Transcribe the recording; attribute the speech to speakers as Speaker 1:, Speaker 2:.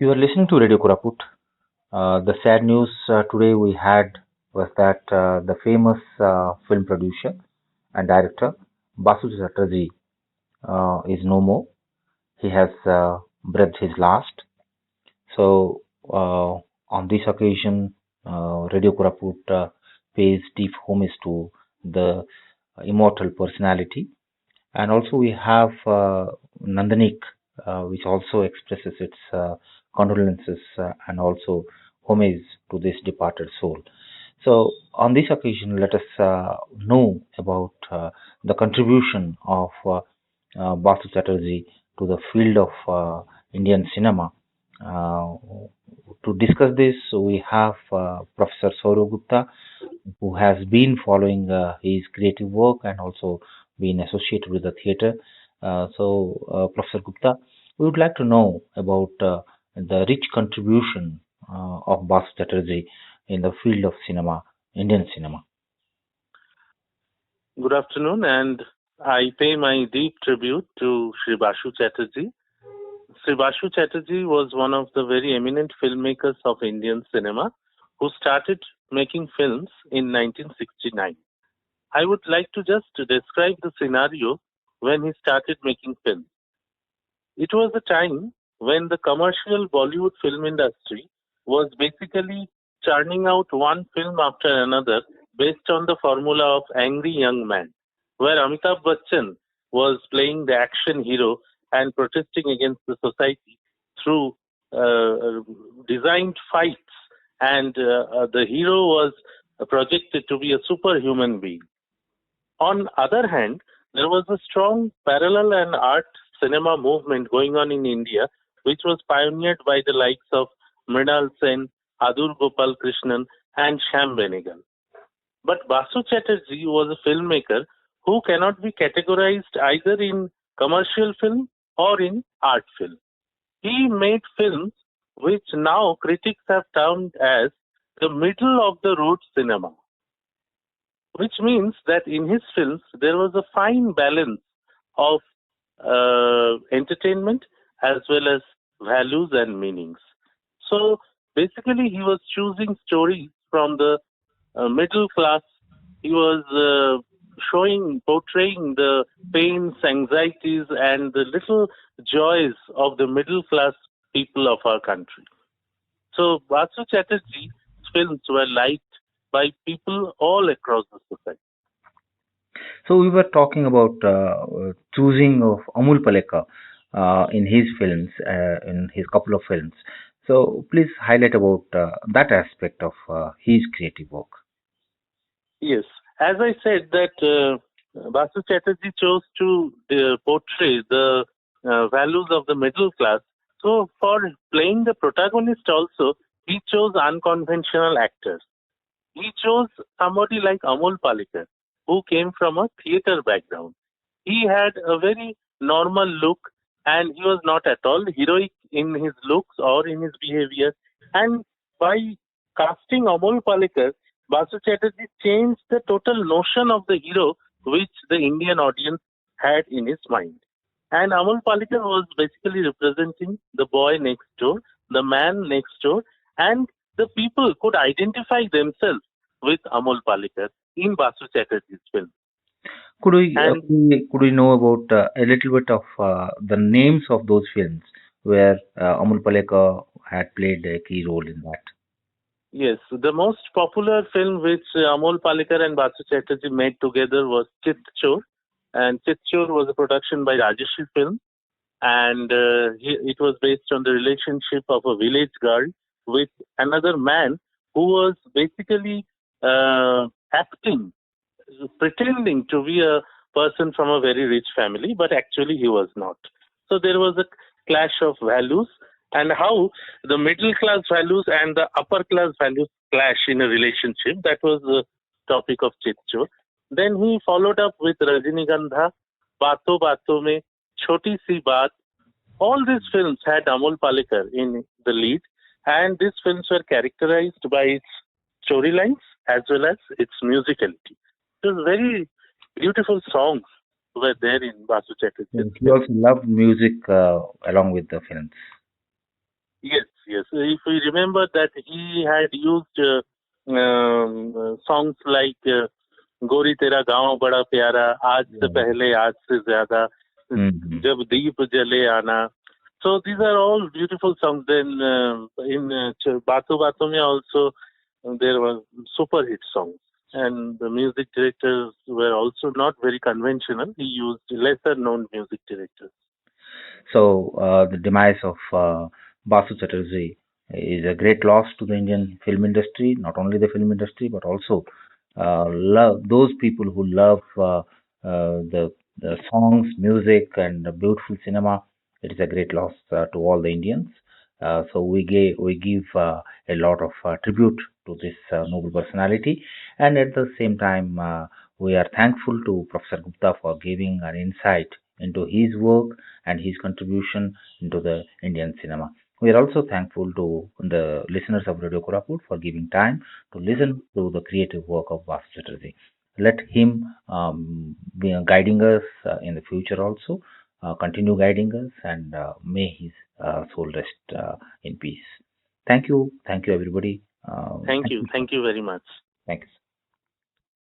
Speaker 1: You are listening to Radio Koraput. The sad news today we had was that the famous film producer and director Basu Chatterjee is no more. He has breathed his last. So, on this occasion, Radio Koraput pays deep homage to the immortal personality. And also, we have Nandanik, which also expresses its condolences and also homage to this departed soul. So, on this occasion, let us know about the contribution of Basu Chatterjee to the field of Indian cinema. Uh, to discuss this, we have Professor Sourav Gupta, who has been following his creative work and also been associated with the theater. Professor Gupta, we would like to know about the rich contribution of Basu Chatterjee in the field of cinema, Indian cinema.
Speaker 2: Good afternoon, and I pay my deep tribute to Sri Basu Chatterjee. Sri Basu Chatterjee was one of the very eminent filmmakers of Indian cinema who started making films in 1969. I would like to just describe the scenario when he started making films. It was a time when the commercial Bollywood film industry was basically churning out one film after another based on the formula of angry young man, where Amitabh Bachchan was playing the action hero and protesting against the society through designed fights, and the hero was projected to be a superhuman being. On other hand, there was a strong parallel and art cinema movement going on in India, which was pioneered by the likes of Mrinal Sen, Adur Gopal Krishnan, and Shyam Benegal. But Basu Chatterjee was a filmmaker who cannot be categorized either in commercial film or in art film. He made films which now critics have termed as the middle of the road cinema, which means that in his films there was a fine balance of entertainment as well as values and meanings. So basically, he was choosing stories from the middle class. He was portraying the pains, anxieties, and the little joys of the middle class people of our country. So Basu Chatterjee's films were liked by people all across the society.
Speaker 1: So we were talking about choosing of Amul Palekar in his films, in his couple of films. So please highlight about that aspect of his creative work.
Speaker 2: Yes, as I said that Basu Chatterjee chose to portray the values of the middle class. So for playing the protagonist also, he chose unconventional actors. He chose somebody like Amol Palekar, who came from a theatre background. He had a very normal look, and he was not at all heroic in his looks or in his behavior. And by casting Amol Palekar, Basu Chatterjee changed the total notion of the hero which the Indian audience had in his mind. And Amol Palekar was basically representing the boy next door, the man next door, and the people could identify themselves with Amol Palekar in Basu Chatterjee's film. And
Speaker 1: Could we know about a little bit of the names of those films where Amul Palekar had played a key role in that?
Speaker 2: yes, the most popular film which Amol Palekar and Basu Chatterjee made together was Chit Chor. And Chit Chor was a production by Rajashri Film. And it was based on the relationship of a village girl with another man who was basically acting, pretending to be a person from a very rich family, but actually he was not. So there was a clash of values, and how the middle class values and the upper class values clash in a relationship. That was the topic of Chitchur. Then he followed up with Rajinigandha, Baaton Baaton Mein, Choti Si Baat. All these films had Amol Palekar in the lead, and these films were characterized by its storylines as well as its musicality. It was very beautiful songs were there in Basu Chatterjee.
Speaker 1: He also loved music along with the films.
Speaker 2: Yes, yes. If we remember that he had used songs like गोरी तेरा गांव बड़ा प्यारा, आज से
Speaker 1: Yeah.
Speaker 2: पहले आज से ज्यादा,
Speaker 1: Mhm.
Speaker 2: जब दीप जले आना. So these are all beautiful songs. Then in Baatu Baatu mein also there were super hit songs. And the music directors were also not very conventional. He used lesser known music directors.
Speaker 1: So the demise of Basu Chatterjee is a great loss to the Indian film industry, not only the film industry, but also those people who love the songs, music, and the beautiful cinema. It is a great loss to all the Indians. So we give a lot of tribute to this noble personality, and at the same time, we are thankful to Professor Gupta for giving an insight into his work and his contribution into the Indian cinema. We are also thankful to the listeners of Radio Koraput for giving time to listen to the creative work of Basu Chatterjee. Let him be guiding us in the future also, continue guiding us, and may his soul rest in peace. Thank you everybody.
Speaker 2: Thank
Speaker 1: Thank
Speaker 2: you.
Speaker 1: you.
Speaker 2: Thank you very much.
Speaker 1: Thank you.